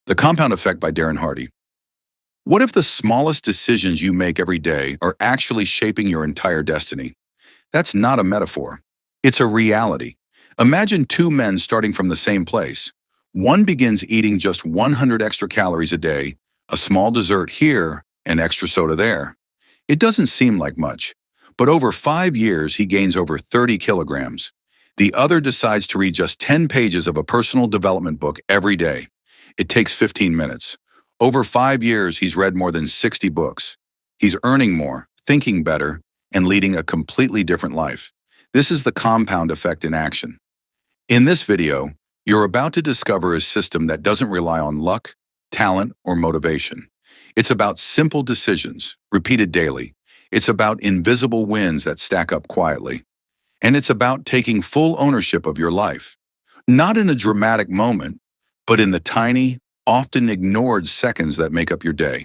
The Compound Effect by Darren Hardy. What if the smallest decisions you make every day are actually shaping your entire destiny? That's not a metaphor. It's a reality. Imagine two men starting from the same place. One begins eating just 100 extra calories a day, a small dessert here, and extra soda there. It doesn't seem like much, but over 5 years he gains over 30 kilograms. The other decides to read just 10 pages of a personal development book every day. It takes 15 minutes. Over 5 years, he's read more than 60 books. He's earning more, thinking better, and leading a completely different life. This is the compound effect in action. In this video, you're about to discover a system that doesn't rely on luck, talent, or motivation. It's about simple decisions, repeated daily. It's about invisible wins that stack up quietly. And it's about taking full ownership of your life. Not in a dramatic moment, but in the tiny, often ignored seconds that make up your day.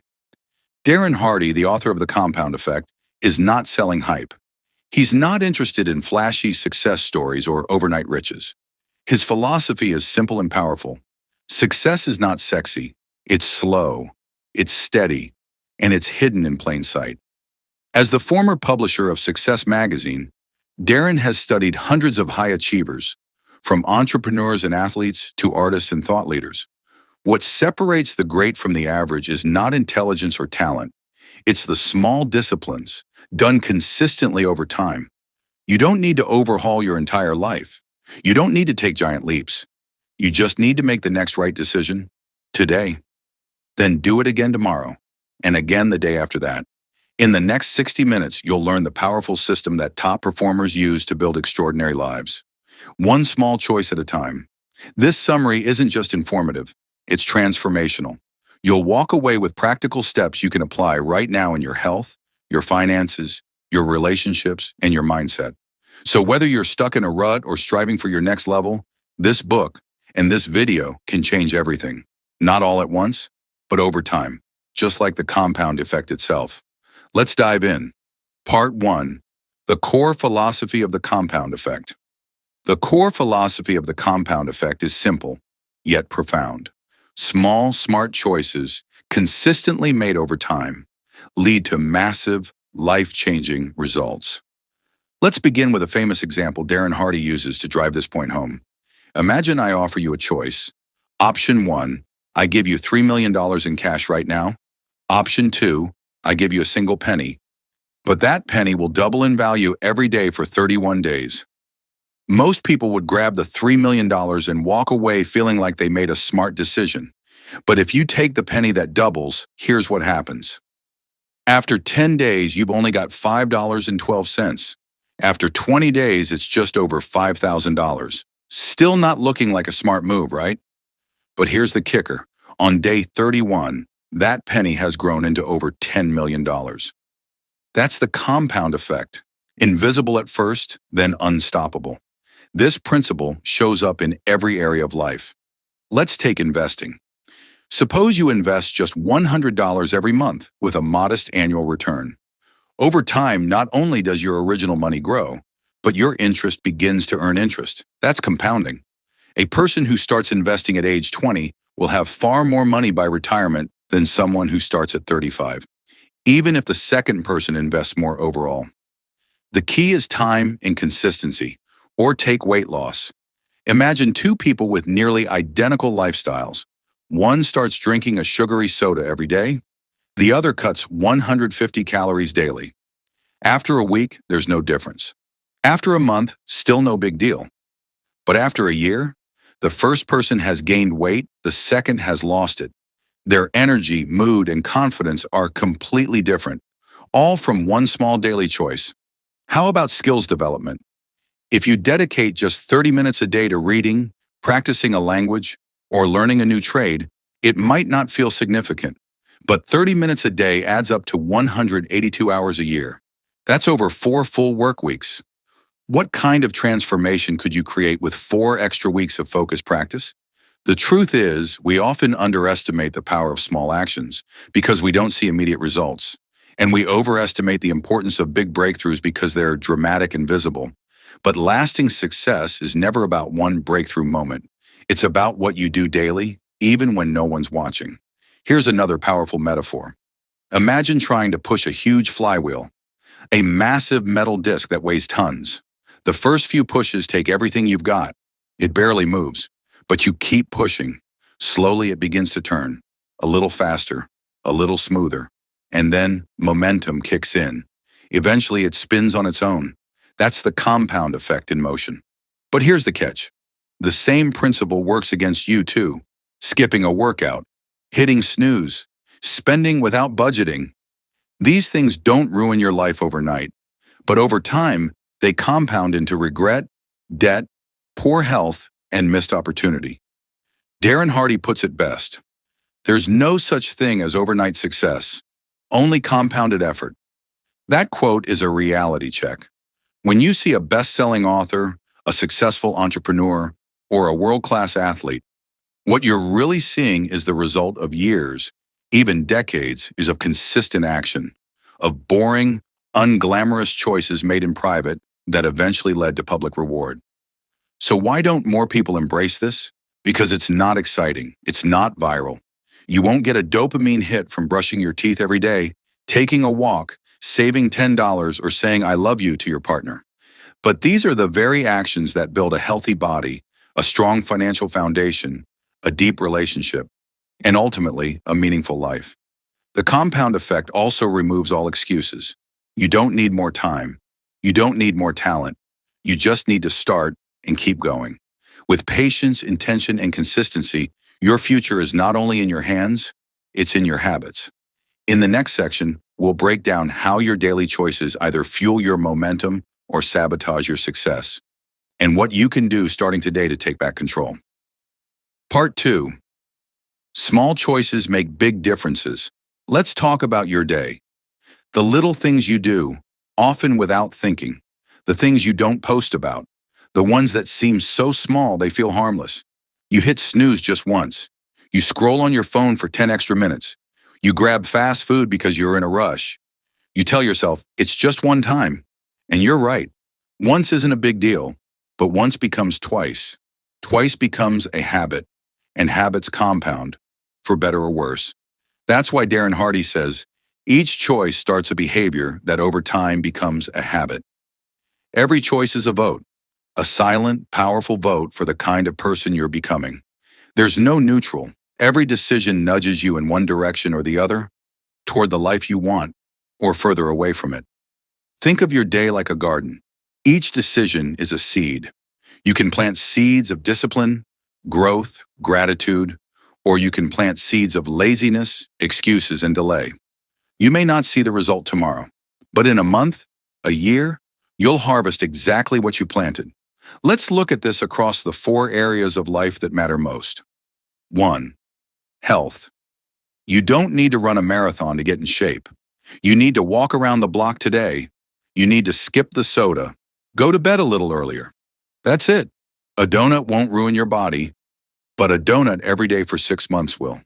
Darren Hardy, the author of The Compound Effect, is not selling hype. He's not interested in flashy success stories or overnight riches. His philosophy is simple and powerful. Success is not sexy. It's slow, it's steady, and it's hidden in plain sight. As the former publisher of Success magazine, Darren has studied hundreds of high achievers, from entrepreneurs and athletes to artists and thought leaders. What separates the great from the average is not intelligence or talent. It's the small disciplines, done consistently over time. You don't need to overhaul your entire life. You don't need to take giant leaps. You just need to make the next right decision today. Then do it again tomorrow, and again the day after that. In the next 60 minutes, you'll learn the powerful system that top performers use to build extraordinary lives. One small choice at a time. This summary isn't just informative. It's transformational. You'll walk away with practical steps you can apply right now in your health, your finances, your relationships, and your mindset. So whether you're stuck in a rut or striving for your next level, this book and this video can change everything. Not all at once, but over time, just like the compound effect itself. Let's dive in. Part 1. The core philosophy of the compound effect. The core philosophy of the compound effect is simple, yet profound. Small, smart choices, consistently made over time, lead to massive, life-changing results. Let's begin with a famous example Darren Hardy uses to drive this point home. Imagine I offer you a choice. Option 1, I give you $3 million in cash right now. Option 2, I give you a single penny. But that penny will double in value every day for 31 days. Most people would grab the $3 million and walk away feeling like they made a smart decision. But if you take the penny that doubles, here's what happens. After 10 days, you've only got $5.12. After 20 days, it's just over $5,000. Still not looking like a smart move, right? But here's the kicker. On day 31, that penny has grown into over $10 million. That's the compound effect. Invisible at first, then unstoppable. This principle shows up in every area of life. Let's take investing. Suppose you invest just $100 every month with a modest annual return. Over time, not only does your original money grow, but your interest begins to earn interest. That's compounding. A person who starts investing at age 20 will have far more money by retirement than someone who starts at 35, even if the second person invests more overall. The key is time and consistency. Or take weight loss. Imagine two people with nearly identical lifestyles. One starts drinking a sugary soda every day. The other cuts 150 calories daily. After a week, there's no difference. After a month, still no big deal. But after a year, the first person has gained weight, the second has lost it. Their energy, mood, and confidence are completely different, all from one small daily choice. How about skills development? If you dedicate just 30 minutes a day to reading, practicing a language, or learning a new trade, it might not feel significant. But 30 minutes a day adds up to 182 hours a year. That's over 4 full work weeks. What kind of transformation could you create with 4 extra weeks of focused practice? The truth is, we often underestimate the power of small actions because we don't see immediate results. And we overestimate the importance of big breakthroughs because they're dramatic and visible. But lasting success is never about one breakthrough moment. It's about what you do daily, even when no one's watching. Here's another powerful metaphor. Imagine trying to push a huge flywheel, a massive metal disc that weighs tons. The first few pushes take everything you've got. It barely moves, but you keep pushing. Slowly it begins to turn, a little faster, a little smoother, and then momentum kicks in. Eventually it spins on its own. That's the compound effect in motion. But here's the catch. The same principle works against you too. Skipping a workout, hitting snooze, spending without budgeting. These things don't ruin your life overnight, but over time, they compound into regret, debt, poor health, and missed opportunity. Darren Hardy puts it best. There's no such thing as overnight success, only compounded effort. That quote is a reality check. When you see a best-selling author, a successful entrepreneur, or a world-class athlete, what you're really seeing is the result of years, even decades, of consistent action, of boring, unglamorous choices made in private that eventually led to public reward. So why don't more people embrace this? Because it's not exciting. It's not viral. You won't get a dopamine hit from brushing your teeth every day, taking a walk, saving $10, or saying I love you to your partner. But these are the very actions that build a healthy body, a strong financial foundation, a deep relationship, and ultimately a meaningful life. The compound effect also removes all excuses. You don't need more time. You don't need more talent. You just need to start and keep going. With patience, intention, and consistency, your future is not only in your hands, it's in your habits. In the next section, we'll break down how your daily choices either fuel your momentum or sabotage your success, and what you can do starting today to take back control. Part 2. Small choices make big differences. Let's talk about your day. The little things you do, often without thinking. The things you don't post about. The ones that seem so small they feel harmless. You hit snooze just once. You scroll on your phone for 10 extra minutes. You grab fast food because you're in a rush. You tell yourself, it's just one time. And you're right. Once isn't a big deal, but once becomes twice. Twice becomes a habit, and habits compound, for better or worse. That's why Darren Hardy says, each choice starts a behavior that over time becomes a habit. Every choice is a vote, a silent, powerful vote for the kind of person you're becoming. There's no neutral. Every decision nudges you in one direction or the other, toward the life you want, or further away from it. Think of your day like a garden. Each decision is a seed. You can plant seeds of discipline, growth, gratitude, or you can plant seeds of laziness, excuses, and delay. You may not see the result tomorrow, but in a month, a year, you'll harvest exactly what you planted. Let's look at this across the 4 areas of life that matter most. 1. Health. You don't need to run a marathon to get in shape. You need to walk around the block today. You need to skip the soda. Go to bed a little earlier. That's it. A donut won't ruin your body, but a donut every day for 6 months will.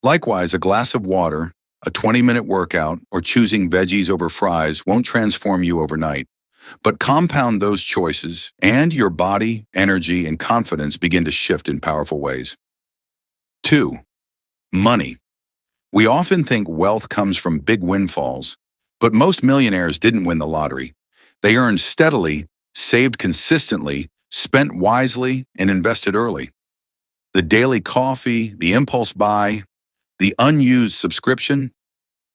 Likewise, a glass of water, a 20-minute workout, or choosing veggies over fries won't transform you overnight. But compound those choices, and your body, energy, and confidence begin to shift in powerful ways. 2. Money. We often think wealth comes from big windfalls, but most millionaires didn't win the lottery. They earned steadily, saved consistently, spent wisely, and invested early. The daily coffee, the impulse buy, the unused subscription,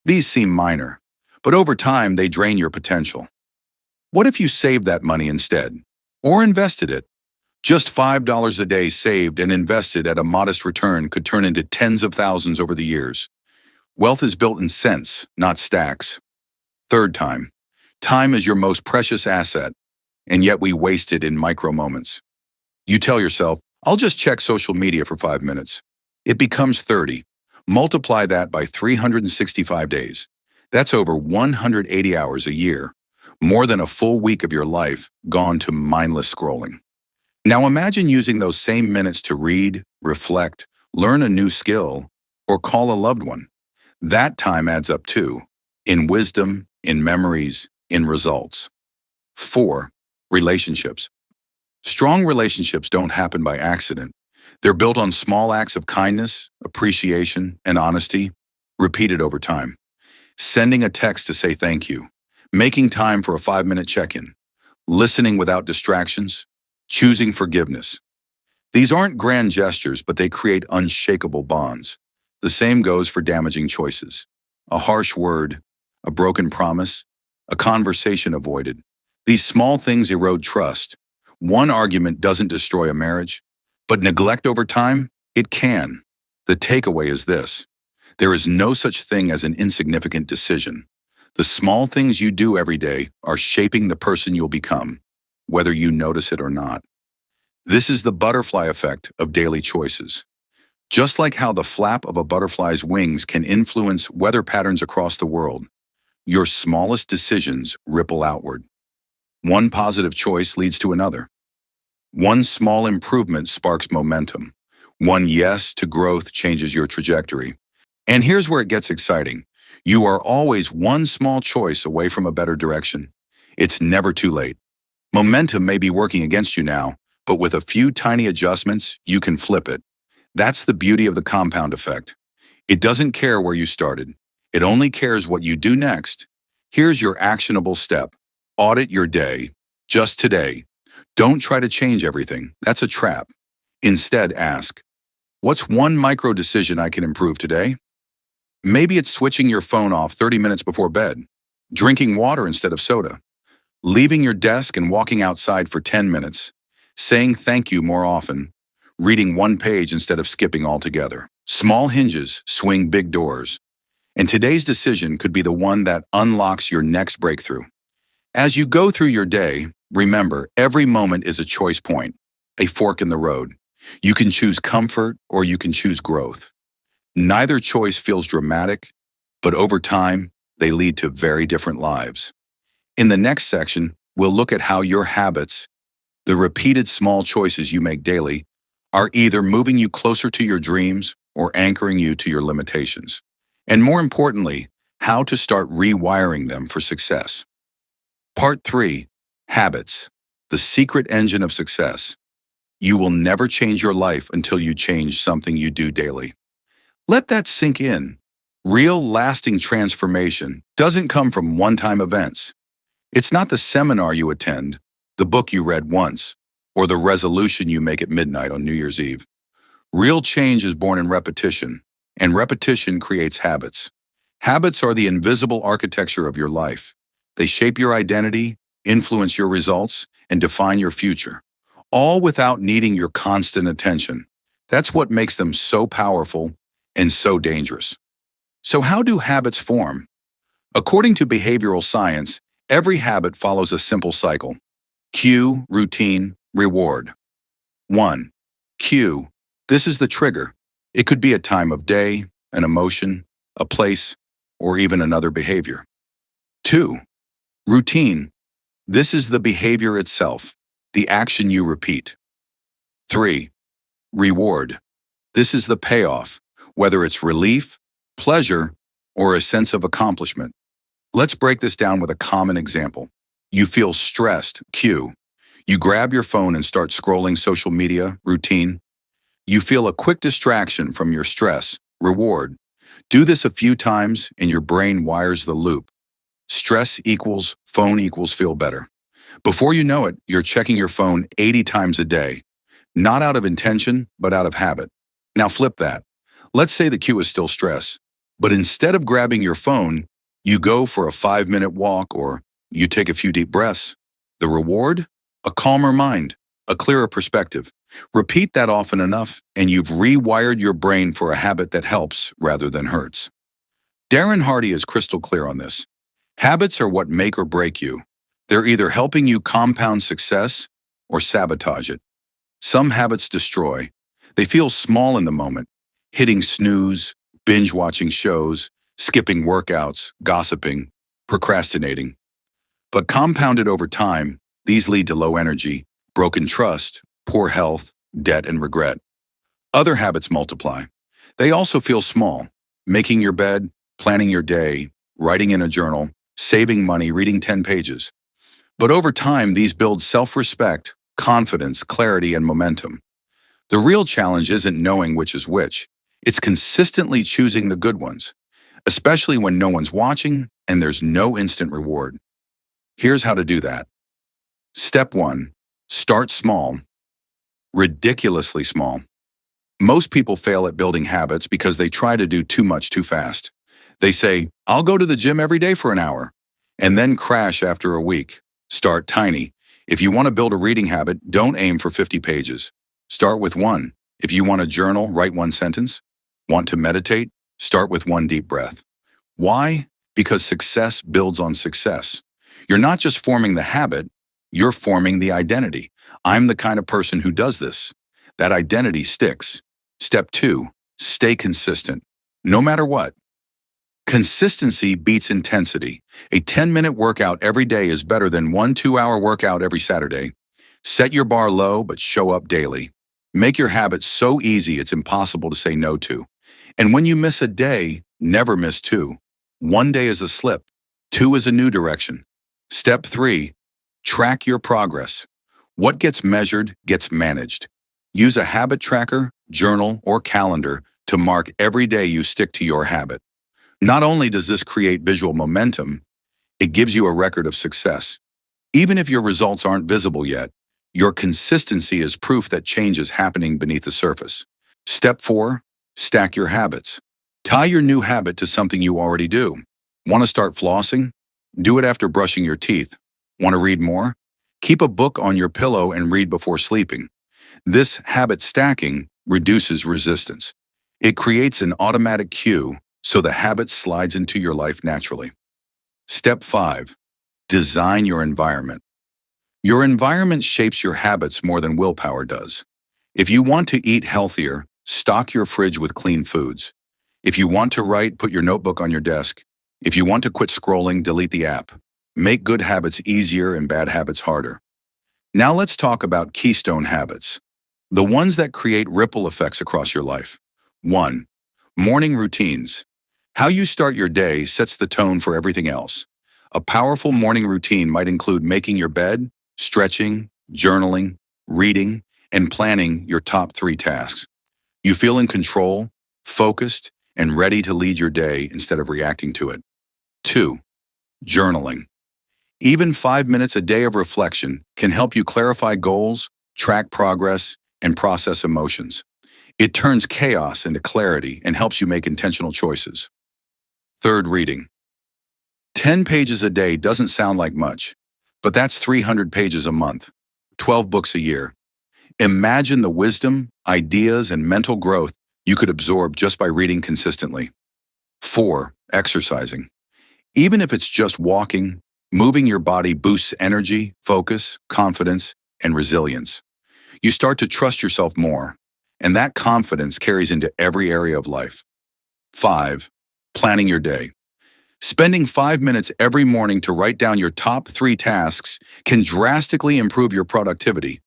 these seem minor, but over time they drain your potential. What if you saved that money instead? Or invested it? Just $5 a day saved and invested at a modest return could turn into tens of thousands over the years. Wealth is built in cents, not stacks. Third, time. Time is your most precious asset, and yet we waste it in micro moments. You tell yourself, I'll just check social media for 5 minutes. It becomes 30. Multiply that by 365 days. That's over 180 hours a year, more than a full week of your life gone to mindless scrolling. Now imagine using those same minutes to read, reflect, learn a new skill, or call a loved one. That time adds up too, in wisdom, in memories, in results. 4. Relationships. Strong relationships don't happen by accident. They're built on small acts of kindness, appreciation, and honesty, repeated over time. Sending a text to say thank you, making time for a 5-minute check-in, listening without distractions, choosing forgiveness. These aren't grand gestures, but they create unshakable bonds. The same goes for damaging choices. A harsh word, a broken promise, a conversation avoided. These small things erode trust. One argument doesn't destroy a marriage, but neglect over time, it can. The takeaway is this: there is no such thing as an insignificant decision. The small things you do every day are shaping the person you'll become, whether you notice it or not. This is the butterfly effect of daily choices. Just like how the flap of a butterfly's wings can influence weather patterns across the world, your smallest decisions ripple outward. One positive choice leads to another. One small improvement sparks momentum. One yes to growth changes your trajectory. And here's where it gets exciting. You are always one small choice away from a better direction. It's never too late. Momentum may be working against you now, but with a few tiny adjustments, you can flip it. That's the beauty of the compound effect. It doesn't care where you started. It only cares what you do next. Here's your actionable step. Audit your day. Just today. Don't try to change everything. That's a trap. Instead, ask, what's one micro decision I can improve today? Maybe it's switching your phone off 30 minutes before bed, drinking water instead of soda, leaving your desk and walking outside for 10 minutes, saying thank you more often, reading one page instead of skipping altogether. Small hinges swing big doors, and today's decision could be the one that unlocks your next breakthrough. As you go through your day, remember, every moment is a choice point, a fork in the road. You can choose comfort or you can choose growth. Neither choice feels dramatic, but over time, they lead to very different lives. In the next section, we'll look at how your habits, the repeated small choices you make daily, are either moving you closer to your dreams or anchoring you to your limitations. And more importantly, how to start rewiring them for success. Part 3, Habits, the secret engine of success. You will never change your life until you change something you do daily. Let that sink in. Real, lasting transformation doesn't come from one-time events. It's not the seminar you attend, the book you read once, or the resolution you make at midnight on New Year's Eve. Real change is born in repetition, and repetition creates habits. Habits are the invisible architecture of your life. They shape your identity, influence your results, and define your future, all without needing your constant attention. That's what makes them so powerful and so dangerous. So how do habits form? According to behavioral science, every habit follows a simple cycle. Cue, routine, reward. 1. Cue. This is the trigger. It could be a time of day, an emotion, a place, or even another behavior. 2. Routine. This is the behavior itself, the action you repeat. 3. Reward. This is the payoff, whether it's relief, pleasure, or a sense of accomplishment. Let's break this down with a common example. You feel stressed, cue. You grab your phone and start scrolling social media, routine. You feel a quick distraction from your stress, reward. Do this a few times and your brain wires the loop. Stress equals phone equals feel better. Before you know it, you're checking your phone 80 times a day. Not out of intention, but out of habit. Now flip that. Let's say the cue is still stress, but instead of grabbing your phone, you go for a 5-minute walk or you take a few deep breaths. The reward? A calmer mind, a clearer perspective. Repeat that often enough, and you've rewired your brain for a habit that helps rather than hurts. Darren Hardy is crystal clear on this. Habits are what make or break you. They're either helping you compound success or sabotage it. Some habits destroy. They feel small in the moment, hitting snooze, binge-watching shows, skipping workouts, gossiping, procrastinating. But compounded over time, these lead to low energy, broken trust, poor health, debt, and regret. Other habits multiply. They also feel small, making your bed, planning your day, writing in a journal, saving money, reading 10 pages. But over time, these build self-respect, confidence, clarity, and momentum. The real challenge isn't knowing which is which. It's consistently choosing the good ones, especially when no one's watching and there's no instant reward. Here's how to do that. Step 1. Start small, ridiculously small. Most people fail at building habits because they try to do too much too fast. They say, I'll go to the gym every day for an hour, and then crash after a week. Start tiny. If you want to build a reading habit, don't aim for 50 pages. Start with one. If you want to journal, write one sentence. Want to meditate? Start with one deep breath. Why? Because success builds on success. You're not just forming the habit, you're forming the identity. I'm the kind of person who does this. That identity sticks. Step 2, stay consistent. No matter what. Consistency beats intensity. A 10-minute workout every day is better than one 2-hour workout every Saturday. Set your bar low, but show up daily. Make your habits so easy it's impossible to say no to. And when you miss a day, never miss two. One day is a slip. Two is a new direction. Step 3, track your progress. What gets measured gets managed. Use a habit tracker, journal, or calendar to mark every day you stick to your habit. Not only does this create visual momentum, it gives you a record of success. Even if your results aren't visible yet, your consistency is proof that change is happening beneath the surface. Step 4, stack your habits. Tie your new habit to something you already do. Want to start flossing? Do it after brushing your teeth. Want to read more? Keep a book on your pillow and read before sleeping. This habit stacking reduces resistance. It creates an automatic cue so the habit slides into your life naturally. Step 5, design your environment. Your environment shapes your habits more than willpower does. If you want to eat healthier, stock your fridge with clean foods. If you want to write, put your notebook on your desk. If you want to quit scrolling, delete the app. Make good habits easier and bad habits harder. Now let's talk about keystone habits. The ones that create ripple effects across your life. 1. Morning routines. How you start your day sets the tone for everything else. A powerful morning routine might include making your bed, stretching, journaling, reading, and planning your top 3 tasks. You feel in control, focused, and ready to lead your day instead of reacting to it. 2. Journaling. Even 5 minutes a day of reflection can help you clarify goals, track progress, and process emotions. It turns chaos into clarity and helps you make intentional choices. 3rd, reading. 10 pages a day doesn't sound like much, but that's 300 pages a month, 12 books a year. Imagine the wisdom, ideas, and mental growth you could absorb just by reading consistently. 4. Exercising. Even if it's just walking, moving your body boosts energy, focus, confidence, and resilience. You start to trust yourself more, and that confidence carries into every area of life. 5. Planning your day. Spending 5 minutes every morning to write down your top 3 tasks can drastically improve your productivity.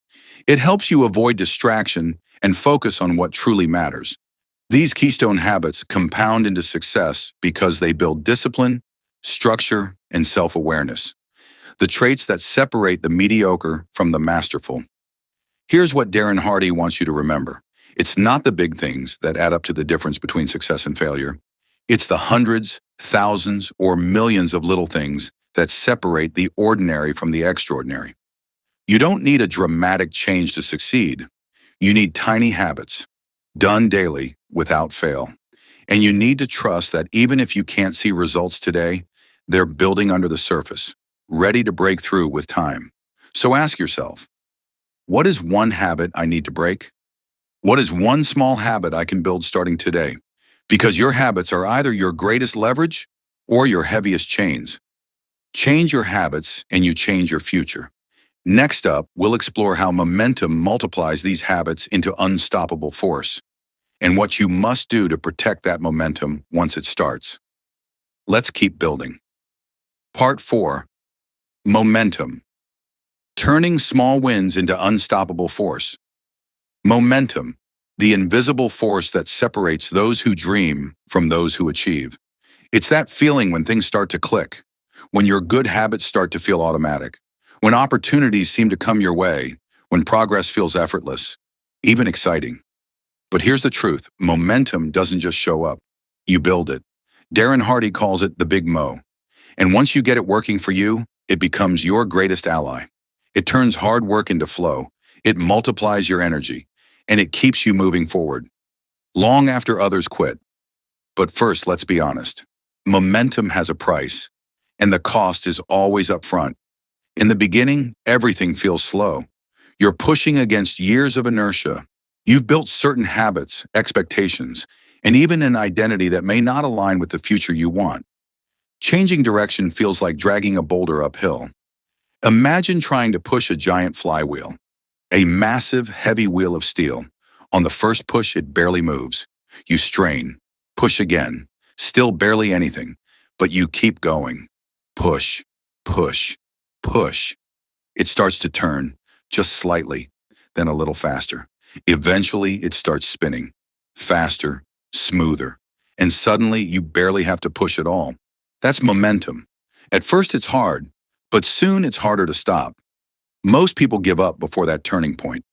It helps you avoid distraction and focus on what truly matters. These keystone habits compound into success because they build discipline, structure, and self-awareness, the traits that separate the mediocre from the masterful. Here's what Darren Hardy wants you to remember. It's not the big things that add up to the difference between success and failure. It's the hundreds, thousands, or millions of little things that separate the ordinary from the extraordinary. You don't need a dramatic change to succeed. You need tiny habits, done daily without fail. And you need to trust that even if you can't see results today, they're building under the surface, ready to break through with time. So ask yourself, what is one habit I need to break? What is one small habit I can build starting today? Because your habits are either your greatest leverage or your heaviest chains. Change your habits and you change your future. Next up, we'll explore how momentum multiplies these habits into unstoppable force, and what you must do to protect that momentum once it starts. Let's keep building. Part 4. Momentum. Turning small wins into unstoppable force. Momentum, the invisible force that separates those who dream from those who achieve. It's that feeling when things start to click, when your good habits start to feel automatic, when opportunities seem to come your way, when progress feels effortless. even exciting. But here's the truth. Momentum doesn't just show up. You build it. Darren Hardy calls it the big mo. And once you get it working for you, it becomes your greatest ally. It turns hard work into flow. It multiplies your energy. And it keeps you moving forward, long after others quit. But first, let's be honest. Momentum has a price, and the cost is always upfront. In the beginning, everything feels slow. You're pushing against years of inertia. You've built certain habits, expectations, and even an identity that may not align with the future you want. Changing direction feels like dragging a boulder uphill. Imagine trying to push a giant flywheel, a massive, heavy wheel of steel. On the first push, it barely moves. You strain, push again, still barely anything, but you keep going. Push, push, push. It starts to turn, just slightly, then a little faster. Eventually, it starts spinning, faster, smoother, and suddenly you barely have to push at all. That's momentum. At first, it's hard, but soon it's harder to stop. Most people give up before that turning point.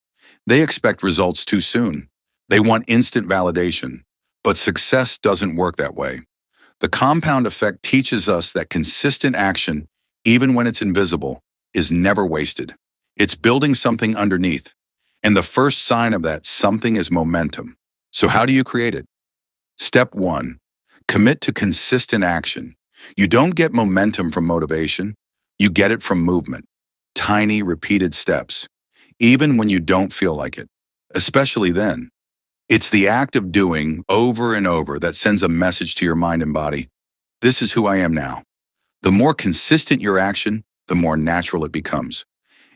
They expect results too soon. They want instant validation, but success doesn't work that way. The compound effect teaches us that consistent action, even when it's invisible, is never wasted. It's building something underneath. And the first sign of that something is momentum. So how do you create it? Step 1. Commit to consistent action. You don't get momentum from motivation. You get it from movement. Tiny, repeated steps. Even when you don't feel like it. Especially then. It's the act of doing over and over that sends a message to your mind and body. This is who I am now. The more consistent your action, the more natural it becomes.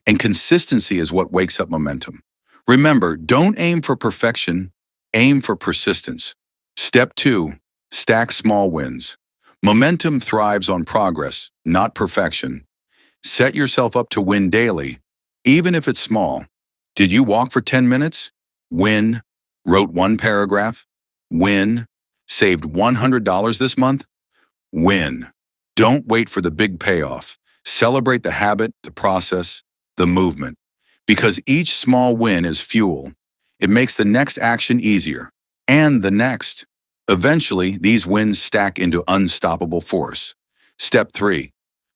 And consistency is what wakes up momentum. Remember, don't aim for perfection, aim for persistence. Step 2, stack small wins. Momentum thrives on progress, not perfection. Set yourself up to win daily, even if it's small. Did you walk for 10 minutes? Win. Wrote one paragraph? Win. Saved $100 this month? Win. Don't wait for the big payoff. Celebrate the habit, the process, the movement. Because each small win is fuel. It makes the next action easier. And the next. Eventually, these wins stack into unstoppable force. Step 3.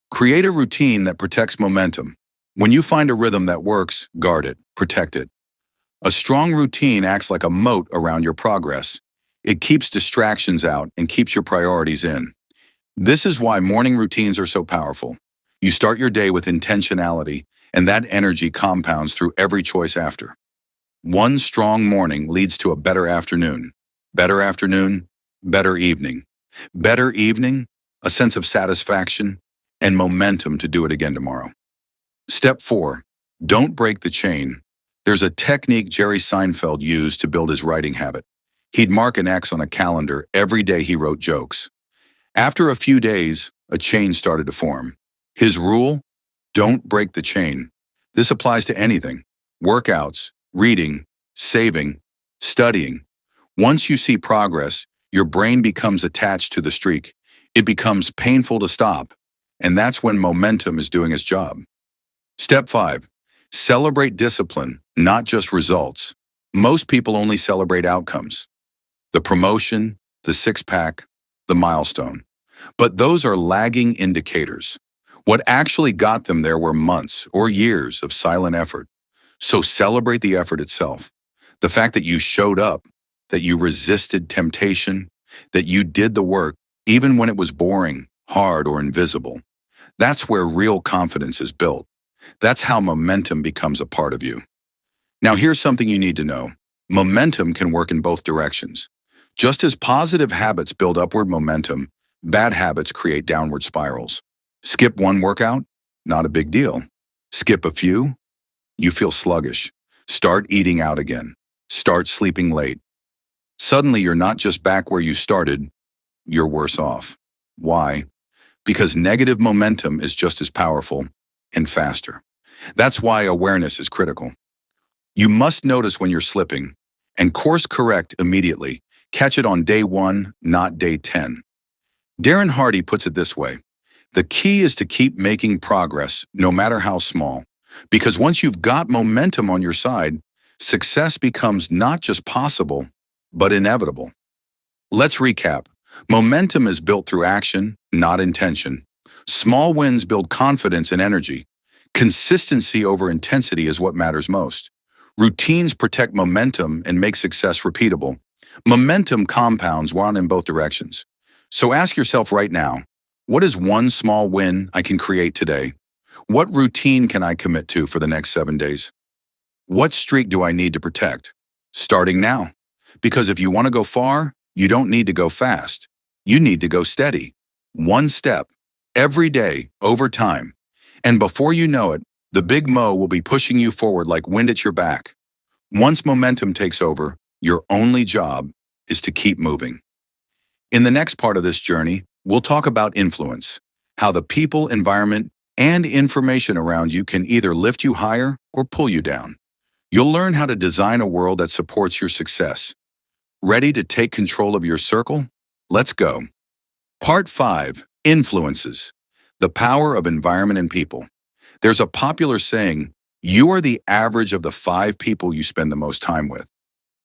Create a routine that protects momentum. When you find a rhythm that works, guard it, protect it. A strong routine acts like a moat around your progress. It keeps distractions out and keeps your priorities in. This is why morning routines are so powerful. You start your day with intentionality, and that energy compounds through every choice after. One strong morning leads to a better afternoon. Better afternoon, better evening. Better evening, a sense of satisfaction and momentum to do it again tomorrow. Step 4. Don't break the chain. There's a technique Jerry Seinfeld used to build his writing habit. He'd mark an X on a calendar every day he wrote jokes. After a few days, a chain started to form. His rule? Don't break the chain. This applies to anything. Workouts, reading, saving, studying. Once you see progress, your brain becomes attached to the streak. It becomes painful to stop. And that's when momentum is doing its job. Step 5. Celebrate discipline, not just results. Most people only celebrate outcomes. The promotion, the six-pack, the milestone. But those are lagging indicators. What actually got them there were months or years of silent effort. So celebrate the effort itself. The fact that you showed up, that you resisted temptation, that you did the work, even when it was boring, hard, or invisible. That's where real confidence is built. That's how momentum becomes a part of you. Now here's something you need to know. Momentum can work in both directions. Just as positive habits build upward momentum, bad habits create downward spirals. Skip one workout? Not a big deal. Skip a few? You feel sluggish. Start eating out again. Start sleeping late. Suddenly you're not just back where you started, you're worse off. Why? Because negative momentum is just as powerful and faster. That's why awareness is critical. You must notice when you're slipping and course correct immediately. Catch it on day 1, not day 10. Darren Hardy puts it this way. The key is to keep making progress, no matter how small. Because once you've got momentum on your side, Success becomes not just possible, but inevitable. Let's recap. Momentum is built through action, not intention. Small wins build confidence and energy. Consistency over intensity is what matters most. Routines protect momentum and make success repeatable. Momentum compounds one in both directions. So ask yourself right now, what is one small win I can create today? What routine can I commit to for the next 7 days? What streak do I need to protect? Starting now. Because if you want to go far, you don't need to go fast. You need to go steady. One step, every day, over time. And before you know it, the big Mo will be pushing you forward like wind at your back. Once momentum takes over, your only job is to keep moving. In the next part of this journey, we'll talk about influence, how the people, environment, and information around you can either lift you higher or pull you down. You'll learn how to design a world that supports your success. Ready to take control of your circle? Let's go. Part 5. Influences. The power of environment and people. There's a popular saying, you are the average of the 5 people you spend the most time with.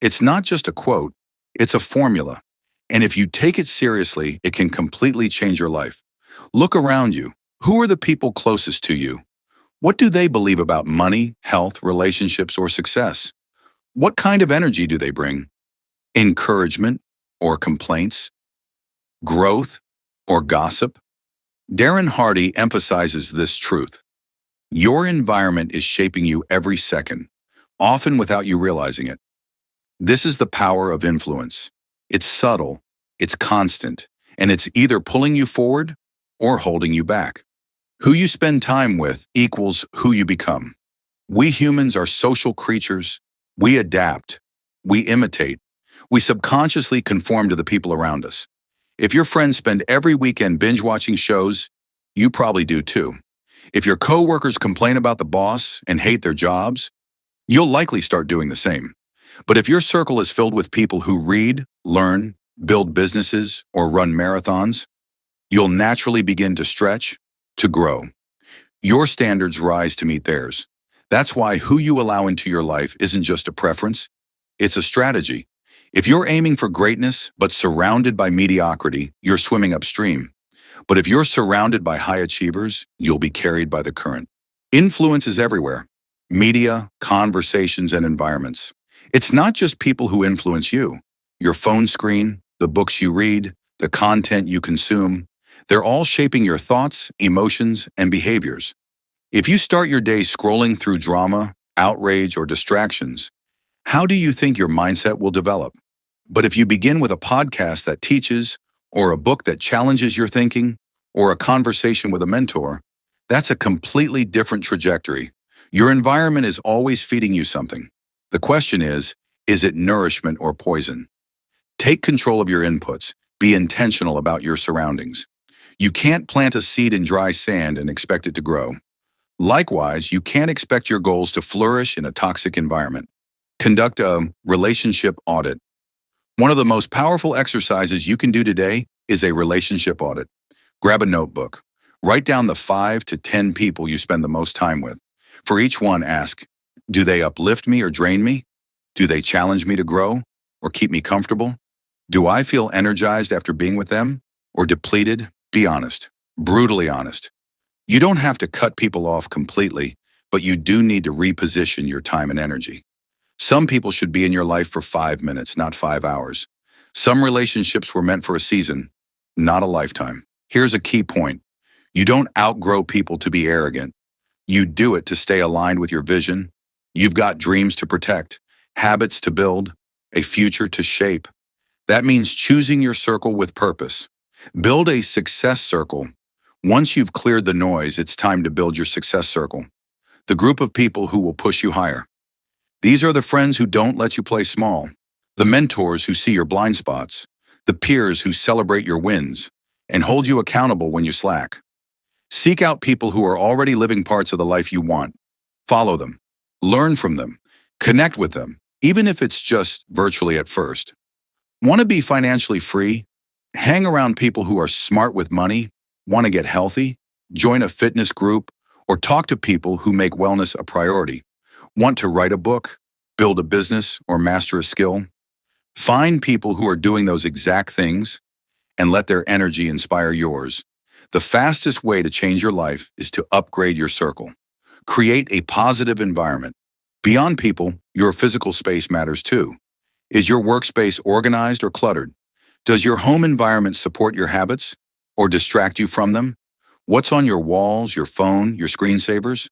It's not just a quote, it's a formula. And if you take it seriously, it can completely change your life. Look around you. Who are the people closest to you? What do they believe about money, health, relationships, or success? What kind of energy do they bring? Encouragement or complaints? Growth or gossip? Darren Hardy emphasizes this truth. Your environment is shaping you every second, often without you realizing it. This is the power of influence. It's subtle, it's constant, and it's either pulling you forward or holding you back. Who you spend time with equals who you become. We humans are social creatures. We adapt. We imitate. We subconsciously conform to the people around us. If your friends spend every weekend binge-watching shows, you probably do too. If your coworkers complain about the boss and hate their jobs, you'll likely start doing the same. But if your circle is filled with people who read, learn, build businesses, or run marathons, you'll naturally begin to stretch, to grow. Your standards rise to meet theirs. That's why who you allow into your life isn't just a preference, it's a strategy. If you're aiming for greatness but surrounded by mediocrity, you're swimming upstream. But if you're surrounded by high achievers, you'll be carried by the current. Influence is everywhere. Media, conversations, and environments. It's not just people who influence you. Your phone screen, the books you read, the content you consume, they're all shaping your thoughts, emotions, and behaviors. If you start your day scrolling through drama, outrage, or distractions, how do you think your mindset will develop? But if you begin with a podcast that teaches, or a book that challenges your thinking, or a conversation with a mentor, that's a completely different trajectory. Your environment is always feeding you something. The question is it nourishment or poison? Take control of your inputs. Be intentional about your surroundings. You can't plant a seed in dry sand and expect it to grow. Likewise, you can't expect your goals to flourish in a toxic environment. Conduct a relationship audit. One of the most powerful exercises you can do today is a relationship audit. Grab a notebook. Write down the 5 to 10 people you spend the most time with. For each one, ask, do they uplift me or drain me? Do they challenge me to grow or keep me comfortable? Do I feel energized after being with them or depleted? Be honest, brutally honest. You don't have to cut people off completely, but you do need to reposition your time and energy. Some people should be in your life for 5 minutes, not 5 hours. Some relationships were meant for a season, not a lifetime. Here's a key point. You don't outgrow people to be arrogant. You do it to stay aligned with your vision. You've got dreams to protect, habits to build, a future to shape. That means choosing your circle with purpose. Build a success circle. Once you've cleared the noise, it's time to build your success circle. The group of people who will push you higher. These are the friends who don't let you play small, the mentors who see your blind spots, the peers who celebrate your wins and hold you accountable when you slack. Seek out people who are already living parts of the life you want. Follow them, learn from them, connect with them, even if it's just virtually at first. Want to be financially free? Hang around people who are smart with money, want to get healthy, join a fitness group, or talk to people who make wellness a priority. Want to write a book? build a business, or master a skill? Find people who are doing those exact things and let their energy inspire yours. The fastest way to change your life is to upgrade your circle. Create a positive environment. Beyond people, your physical space matters too. Is your workspace organized or cluttered? Does your home environment support your habits or distract you from them? What's on your walls, your phone, your screensavers?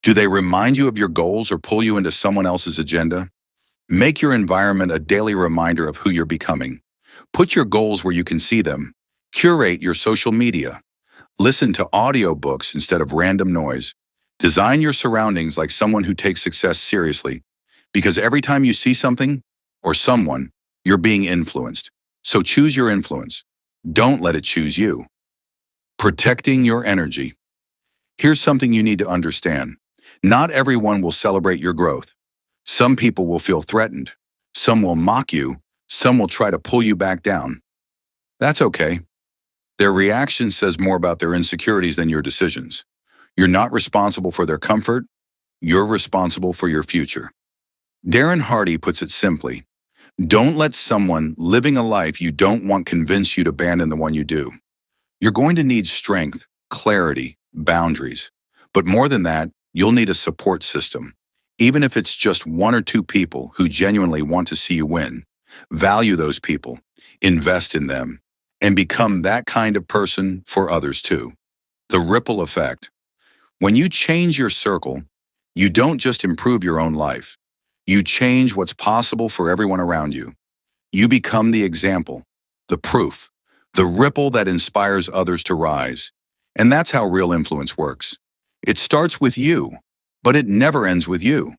Do they remind you of your goals or pull you into someone else's agenda? Make your environment a daily reminder of who you're becoming. Put your goals where you can see them. Curate your social media. Listen to audiobooks instead of random noise. Design your surroundings like someone who takes success seriously. Because every time you see something or someone, you're being influenced. So choose your influence. Don't let it choose you. Protecting your energy. Here's something you need to understand. Not everyone will celebrate your growth. Some people will feel threatened. Some will mock you. Some will try to pull you back down. That's okay. Their reaction says more about their insecurities than your decisions. You're not responsible for their comfort. You're responsible for your future. Darren Hardy puts it simply: don't let someone living a life you don't want convince you to abandon the one you do. You're going to need strength, clarity, boundaries. But more than that, you'll need a support system. Even if it's just one or two people who genuinely want to see you win. Value those people, invest in them, and become that kind of person for others too. The ripple effect. When you change your circle, you don't just improve your own life. You change what's possible for everyone around you. You become the example, the proof, the ripple that inspires others to rise. And that's how real influence works. It starts with you, but it never ends with you.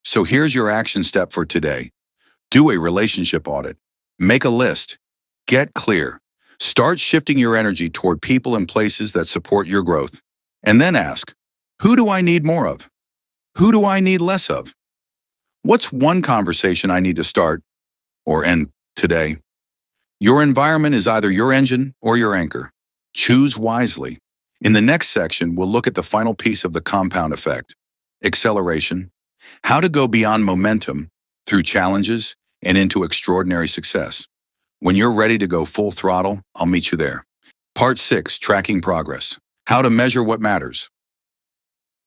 So here's your action step for today. Do a relationship audit. Make a list. Get clear. Start shifting your energy toward people and places that support your growth. And then ask, who do I need more of? Who do I need less of? What's one conversation I need to start or end today? Your environment is either your engine or your anchor. Choose wisely. In the next section, we'll look at the final piece of the compound effect: acceleration. How to go beyond momentum through challenges and into extraordinary success. When you're ready to go full throttle, I'll meet you there. Part 6, tracking progress. How to measure what matters.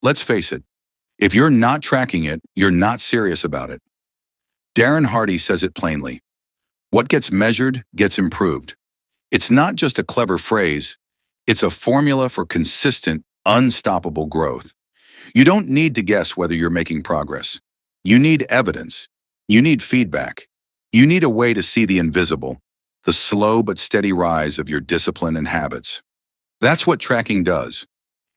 Let's face it, if you're not tracking it, you're not serious about it. Darren Hardy says it plainly: what gets measured gets improved. It's not just a clever phrase, it's a formula for consistent, unstoppable growth. You don't need to guess whether you're making progress. You need evidence. You need feedback. You need a way to see the invisible, the slow but steady rise of your discipline and habits. That's what tracking does.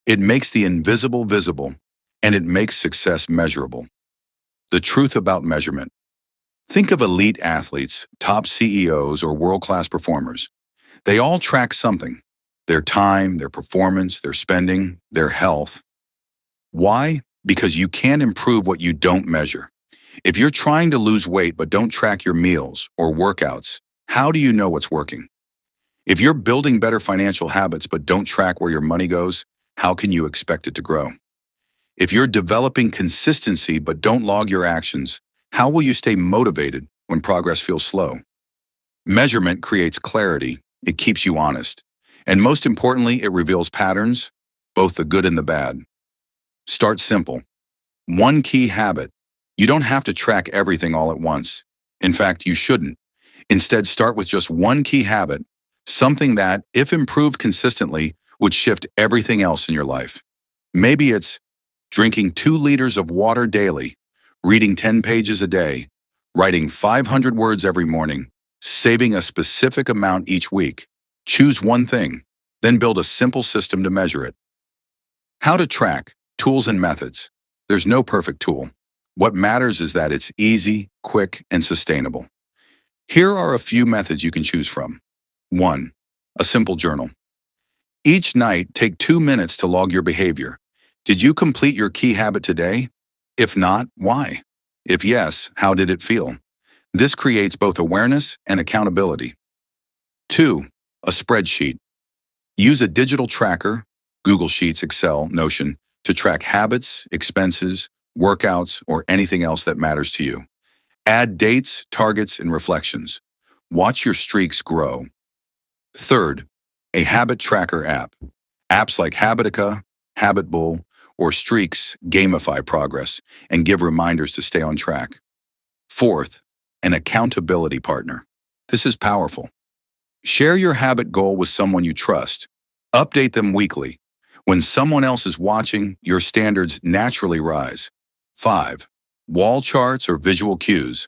It makes the invisible visible, and it makes success measurable. The truth about measurement. Think of elite athletes, top CEOs, or world-class performers. They all track something: their time, their performance, their spending, their health. Why? Because you can't improve what you don't measure. If you're trying to lose weight but don't track your meals or workouts, how do you know what's working? If you're building better financial habits but don't track where your money goes, how can you expect it to grow? If you're developing consistency but don't log your actions, how will you stay motivated when progress feels slow? Measurement creates clarity. It keeps you honest. And most importantly, it reveals patterns, both the good and the bad. Start simple. One key habit. You don't have to track everything all at once. In fact, you shouldn't. Instead, start with just one key habit, something that, if improved consistently, would shift everything else in your life. Maybe it's drinking 2 liters of water daily, reading 10 pages a day, writing 500 words every morning, saving a specific amount each week. Choose one thing, then build a simple system to measure it. How to track, tools and methods. There's no perfect tool. What matters is that it's easy, quick, and sustainable. Here are a few methods you can choose from. 1. A simple journal. Each night, take 2 minutes to log your behavior. Did you complete your key habit today? If not, why? If yes, how did it feel? This creates both awareness and accountability. 2. A spreadsheet. Use a digital tracker, Google Sheets, Excel, Notion, to track habits, expenses, workouts, or anything else that matters to you. Add dates, targets, and reflections. Watch your streaks grow. Third, a habit tracker app. Apps like Habitica, Habitbull, or Streaks gamify progress and give reminders to stay on track. Fourth, an accountability partner. This is powerful. Share your habit goal with someone you trust. Update them weekly. When someone else is watching, your standards naturally rise. 5. Wall charts or visual cues.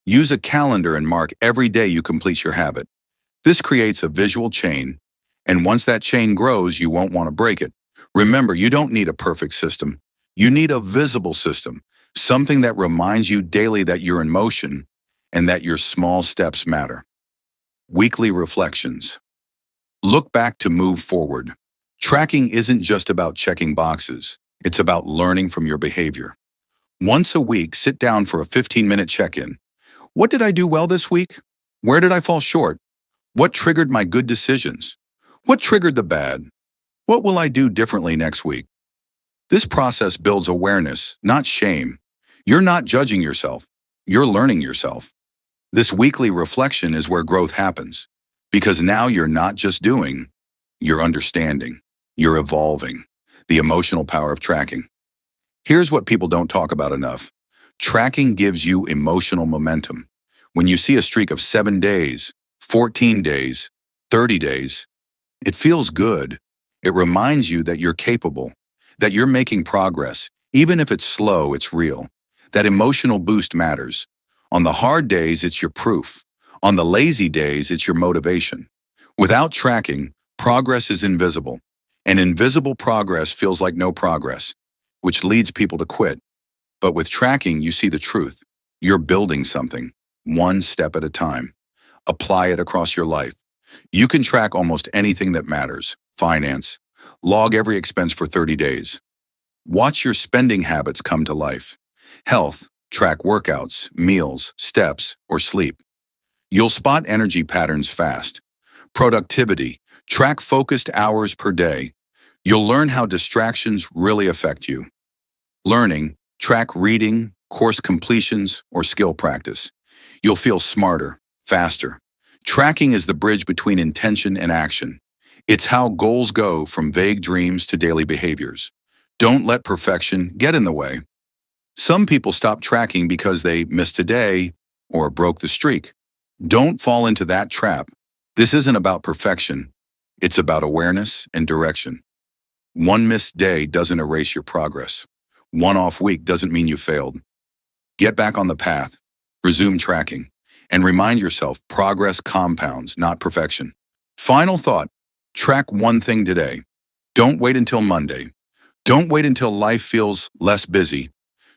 Use a calendar and mark every day you complete your habit. This creates a visual chain, and once that chain grows, you won't want to break it. Remember, you don't need a perfect system. You need a visible system, something that reminds you daily that you're in motion and that your small steps matter. Weekly reflections. Look back to move forward. Tracking isn't just about checking boxes. It's about learning from your behavior. Once a week, sit down for a 15-minute check-in. What did I do well this week? Where did I fall short? What triggered my good decisions? What triggered the bad? What will I do differently next week? This process builds awareness, not shame. You're not judging yourself. You're learning yourself. This weekly reflection is where growth happens, because now you're not just doing, you're understanding, you're evolving. The emotional power of tracking. Here's what people don't talk about enough. Tracking gives you emotional momentum. When you see a streak of 7 days, 14 days, 30 days, it feels good. It reminds you that you're capable, that you're making progress. Even if it's slow, it's real. That emotional boost matters. On the hard days, it's your proof. On the lazy days, it's your motivation. Without tracking, progress is invisible. And invisible progress feels like no progress, which leads people to quit. But with tracking, you see the truth. You're building something, one step at a time. Apply it across your life. You can track almost anything that matters. Finance. Log every expense for 30 days. Watch your spending habits come to life. Health. Track workouts, meals, steps, or sleep. You'll spot energy patterns fast. Productivity. Track focused hours per day. You'll learn how distractions really affect you. Learning. Track reading, course completions, or skill practice. You'll feel smarter, faster. Tracking is the bridge between intention and action. It's how goals go from vague dreams to daily behaviors. Don't let perfection get in the way. Some people stop tracking because they missed a day or broke the streak. Don't fall into that trap. This isn't about perfection. It's about awareness and direction. One missed day doesn't erase your progress. One off week doesn't mean you failed. Get back on the path, resume tracking, and remind yourself progress compounds, not perfection. Final thought, track one thing today. Don't wait until Monday. Don't wait until life feels less busy.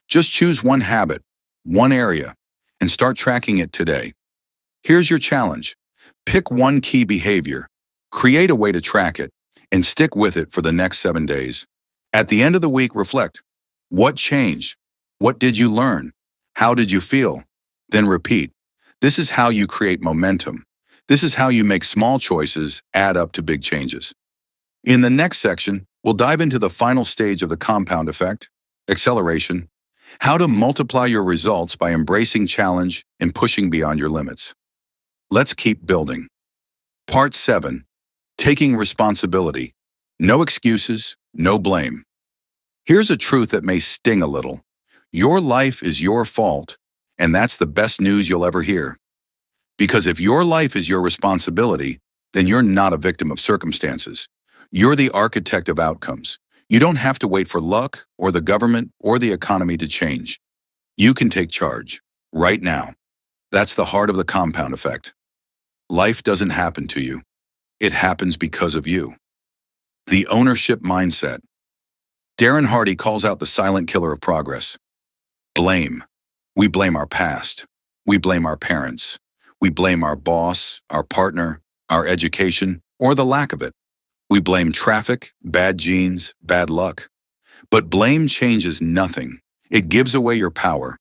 Just choose one habit, one area, and start tracking it today. Here's your challenge. Pick one key behavior, create a way to track it, and stick with it for the next 7 days. At the end of the week, reflect. What changed? What did you learn? How did you feel? Then repeat. This is how you create momentum. This is how you make small choices add up to big changes. In the next section, we'll dive into the final stage of the compound effect, acceleration, how to multiply your results by embracing challenge and pushing beyond your limits. Let's keep building. Part 7. Taking responsibility. No excuses, no blame. Here's a truth that may sting a little. Your life is your fault, and that's the best news you'll ever hear. Because if your life is your responsibility, then you're not a victim of circumstances. You're the architect of outcomes. You don't have to wait for luck or the government or the economy to change. You can take charge right now. That's the heart of the compound effect. Life doesn't happen to you. It happens because of you. The ownership mindset. Darren Hardy calls out the silent killer of progress. Blame. We blame our past. We blame our parents. We blame our boss, our partner, our education, or the lack of it. We blame traffic, bad genes, bad luck. But blame changes nothing. It gives away your power.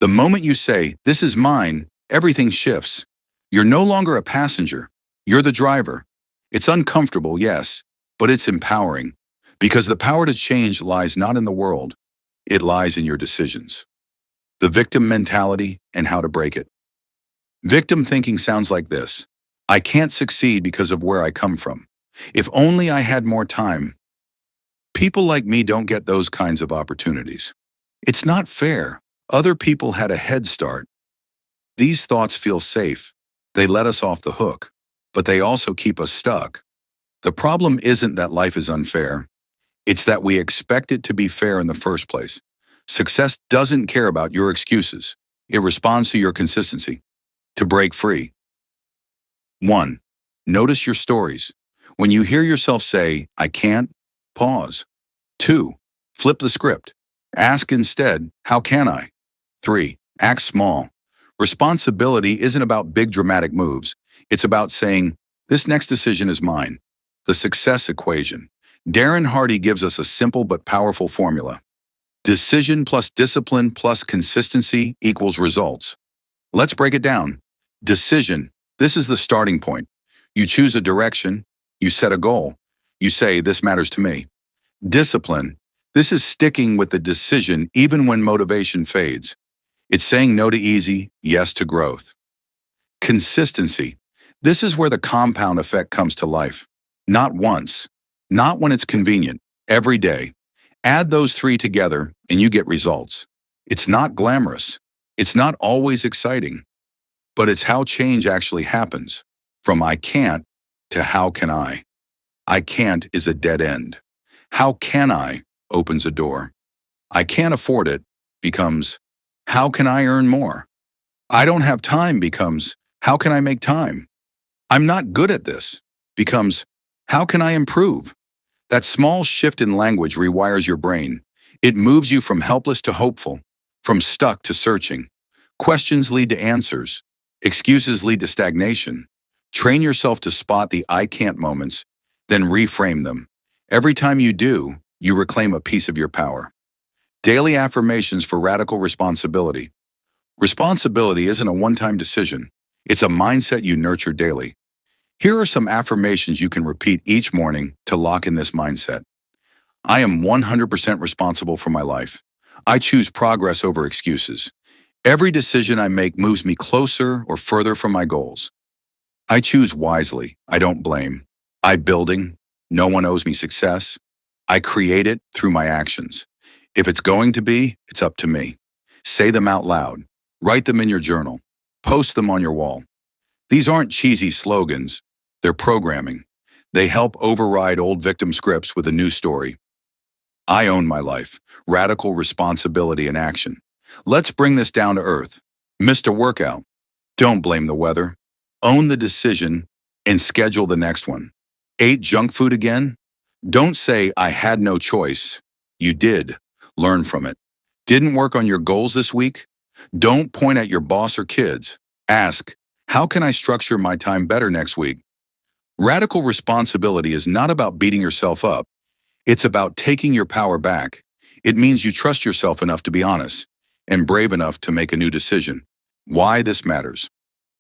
The moment you say, "This is mine," everything shifts. You're no longer a passenger. You're the driver. It's uncomfortable, yes, but it's empowering. Because the power to change lies not in the world. It lies in your decisions. The victim mentality and how to break it. Victim thinking sounds like this. I can't succeed because of where I come from. If only I had more time. People like me don't get those kinds of opportunities. It's not fair. Other people had a head start. These thoughts feel safe. They let us off the hook, but they also keep us stuck. The problem isn't that life is unfair. It's that we expect it to be fair in the first place. Success doesn't care about your excuses. It responds to your consistency. To break free. 1. Notice your stories. When you hear yourself say, I can't, pause. 2. Flip the script. Ask instead, how can I? 3. Act small. Responsibility isn't about big dramatic moves. It's about saying, this next decision is mine. The success equation. Darren Hardy gives us a simple but powerful formula. Decision plus discipline plus consistency equals results. Let's break it down. Decision. This is the starting point. You choose a direction. You set a goal. You say, this matters to me. Discipline. This is sticking with the decision even when motivation fades. It's saying no to easy, yes to growth. Consistency. This is where the compound effect comes to life. Not once. Not when it's convenient. Every day. Add those three together and you get results. It's not glamorous. It's not always exciting. But it's how change actually happens. From I can't to how can I. I can't is a dead end. How can I opens a door. I can't afford it becomes how can I earn more? I don't have time becomes how can I make time? I'm not good at this becomes how can I improve? That small shift in language rewires your brain. It moves you from helpless to hopeful, from stuck to searching. Questions lead to answers. Excuses lead to stagnation. Train yourself to spot the I can't moments, then reframe them. Every time you do, you reclaim a piece of your power. Daily affirmations for radical responsibility. Responsibility isn't a one-time decision. It's a mindset you nurture daily. Here are some affirmations you can repeat each morning to lock in this mindset. I am 100% responsible for my life. I choose progress over excuses. Every decision I make moves me closer or further from my goals. I choose wisely. I don't blame. I building. No one owes me success. I create it through my actions. If it's going to be, it's up to me. Say them out loud. Write them in your journal. Post them on your wall. These aren't cheesy slogans. They're programming. They help override old victim scripts with a new story. I own my life. Radical responsibility in action. Let's bring this down to earth. Mr. Workout. Don't blame the weather. Own the decision and schedule the next one. Ate junk food again? Don't say, I had no choice. You did. Learn from it. Didn't work on your goals this week? Don't point at your boss or kids. Ask, how can I structure my time better next week? Radical responsibility is not about beating yourself up. It's about taking your power back. It means you trust yourself enough to be honest and brave enough to make a new decision. Why this matters.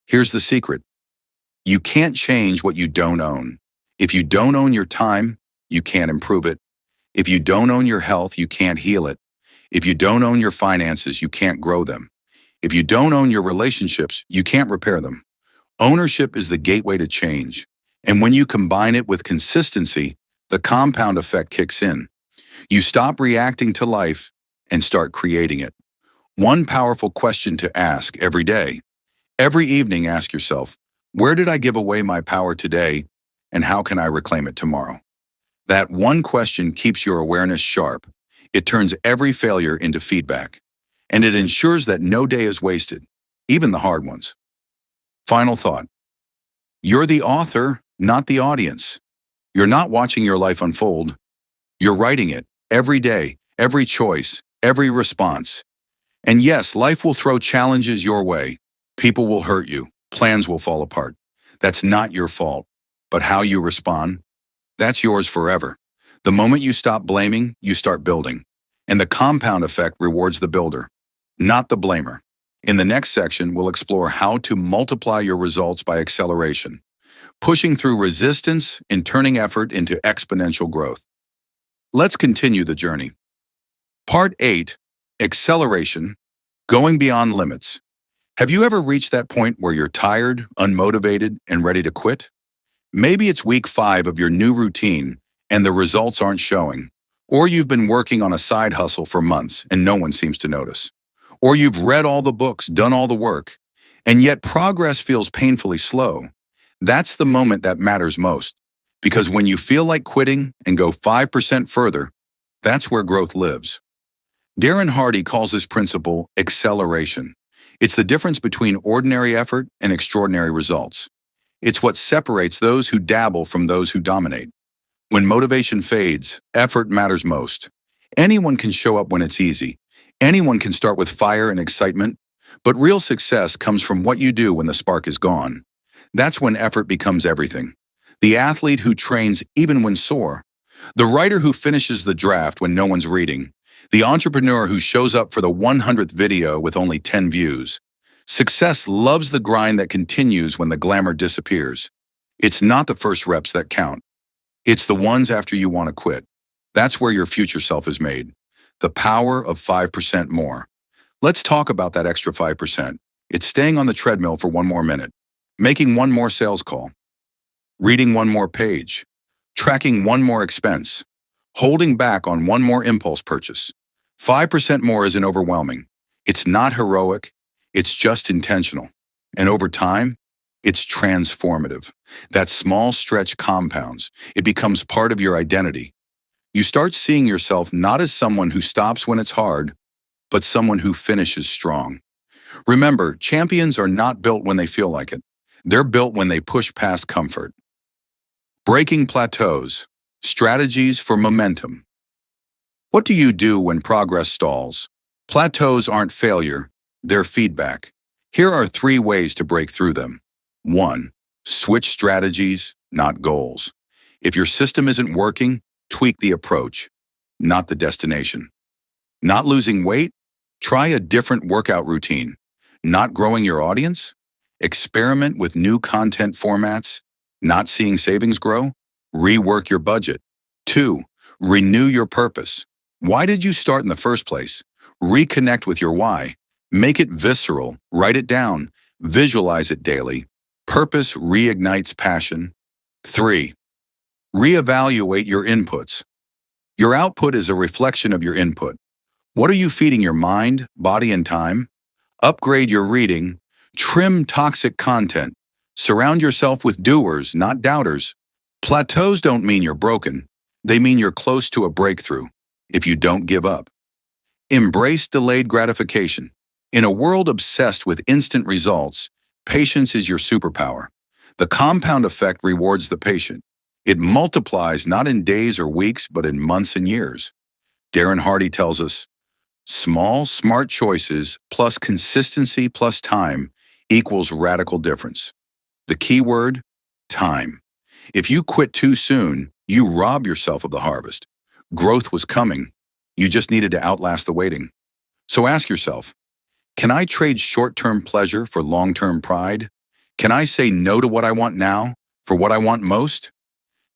Here's the secret. You can't change what you don't own. If you don't own your time, you can't improve it. If you don't own your health, you can't heal it. If you don't own your finances, you can't grow them. If you don't own your relationships, you can't repair them. Ownership is the gateway to change. And when you combine it with consistency, the compound effect kicks in. You stop reacting to life and start creating it. One powerful question to ask every day. Every evening, ask yourself, where did I give away my power today, and how can I reclaim it tomorrow? That one question keeps your awareness sharp. It turns every failure into feedback, and it ensures that no day is wasted, even the hard ones. Final thought. You're the author, not the audience. You're not watching your life unfold. You're writing it every day, every choice, every response. And yes, life will throw challenges your way. People will hurt you. Plans will fall apart. That's not your fault. But how you respond, that's yours forever. The moment you stop blaming, you start building. And the compound effect rewards the builder, not the blamer. In the next section, we'll explore how to multiply your results by acceleration, pushing through resistance and turning effort into exponential growth. Let's continue the journey. Part 8, Acceleration, Going Beyond Limits. Have you ever reached that point where you're tired, unmotivated, and ready to quit? Maybe it's week 5 of your new routine and the results aren't showing. Or you've been working on a side hustle for months and no one seems to notice. Or you've read all the books, done all the work, and yet progress feels painfully slow. That's the moment that matters most. Because when you feel like quitting and go 5% further, that's where growth lives. Darren Hardy calls this principle acceleration. It's the difference between ordinary effort and extraordinary results. It's what separates those who dabble from those who dominate. When motivation fades, effort matters most. Anyone can show up when it's easy. Anyone can start with fire and excitement. But real success comes from what you do when the spark is gone. That's when effort becomes everything. The athlete who trains even when sore. The writer who finishes the draft when no one's reading. The entrepreneur who shows up for the 100th video with only 10 views. Success loves the grind that continues when the glamour disappears. It's not the first reps that count. It's the ones after you want to quit. That's where your future self is made. The power of 5% more. Let's talk about that extra 5%. It's staying on the treadmill for one more minute, making one more sales call, reading one more page, tracking one more expense, holding back on one more impulse purchase. 5% more isn't overwhelming. It's not heroic. It's just intentional. And over time, it's transformative. That small stretch compounds. It becomes part of your identity. You start seeing yourself not as someone who stops when it's hard, but someone who finishes strong. Remember, champions are not built when they feel like it. They're built when they push past comfort. Breaking plateaus. Strategies for momentum. What do you do when progress stalls? Plateaus aren't failure, they're feedback. Here are 3 ways to break through them. 1. Switch strategies, not goals. If your system isn't working, tweak the approach, not the destination. Not losing weight? Try a different workout routine. Not growing your audience? Experiment with new content formats. Not seeing savings grow? Rework your budget. 2. Renew your purpose. Why did you start in the first place? Reconnect with your why. Make it visceral. Write it down. Visualize it daily. Purpose reignites passion. 3. Reevaluate your inputs. Your output is a reflection of your input. What are you feeding your mind, body, and time? Upgrade your reading. Trim toxic content. Surround yourself with doers, not doubters. Plateaus don't mean you're broken. They mean you're close to a breakthrough. If you don't give up. Embrace delayed gratification. In a world obsessed with instant results, patience is your superpower. The compound effect rewards the patient. It multiplies not in days or weeks, but in months and years. Darren Hardy tells us, small, smart choices plus consistency plus time equals radical difference. The key word, time. If you quit too soon, you rob yourself of the harvest. Growth was coming. You just needed to outlast the waiting. So ask yourself, can I trade short-term pleasure for long-term pride? Can I say no to what I want now for what I want most?